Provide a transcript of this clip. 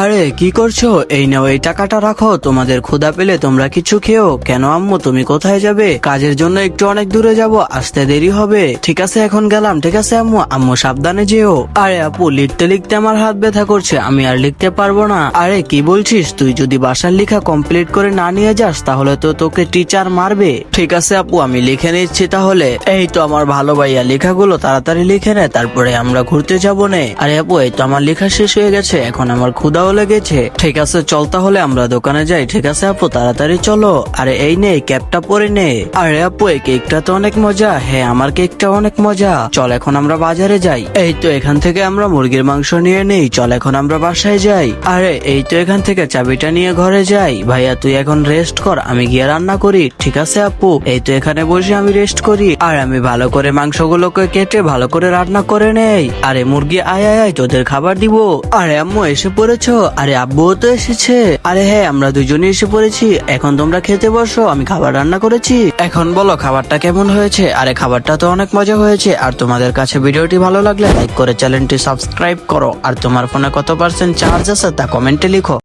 আরে কি করছো? এই নাও, এই টাকাটা রাখো, তোমাদের ক্ষুধা পেলে তোমরা কিছু খেও। কেন আম্মু, তুমি কোথায় যাবে? কাজের জন্য একটু অনেক দূরে যাব, আসতে দেরি হবে। ঠিক আছে, এখন গেলাম। ঠিক আছে আম্মু, আম্মু সাবধানে যেও। আরে আপু, লিখতে লিখতে আমার হাত ব্যথা করছে, আমি আর লিখতে পারবো না। আরে কি বলছিস? তুই যদি বাসার লেখা কমপ্লিট করে না নিয়ে যাস তাহলে তো তোকে টিচার মারবে। ঠিক আছে আপু, আমি লিখে নিচ্ছি তাহলে। এই তো আমার ভালো ভাইয়া, লেখাগুলো তাড়াতাড়ি লিখে নে, তারপরে আমরা ঘুরতে যাবো নে। আরে আপু, এই তো আমার লেখা শেষ হয়ে গেছে, এখন আমার ক্ষুধাও লেগেছে। ঠিক আছে চল তাহলে আমরা দোকানে যাই। ঠিক আছে আপু, তাড়াতাড়ি চলো। আরে এই নে, ক্যাপটা পরে নে। আরে আপু, এই কেকটা তো অনেক মজা। হ্যাঁ, আমার কেকটা অনেক মজা। চল এখন আমরা বাজারে যাই। এই তো এখান থেকে আমরা মুরগির মাংস নিয়ে নেই। চল এখন আমরা বাসায় যাই। আরে এই তো এখান থেকে চাবিটা নিয়ে ঘরে যাই। ভাইয়া তুই এখন রেস্ট কর, আমি গিয়ে রান্না করি। ঠিক আছে আপু, এই তো এখানে বসে আমি রেস্ট করি, আর আমি ভালো করে মাংসগুলোকে কেটে ভালো করে রান্না করে নেই। আরে মুরগি, আয় আয় আয়, তোদের খাবার দিব। আরে আম্মু এসে পড়েছো? আরে আব্বুও তো এসেছে। আরে হ্যাঁ, আমরা দুজনেই এসে পড়েছি। এখন তোমরা খেতে বসো, আমি খাবার রান্না করেছি। এখন বলো খাবারটা কেমন হয়েছে? আরে খাবারটা তো অনেক মজা হয়েছে। আর তোমাদের কাছে ভিডিওটি ভালো লাগলে লাইক করে চ্যানেলটি সাবস্ক্রাইব করো। আর তোমার ফোনে কত % চার্জ আছে তা কমেন্টে লিখো।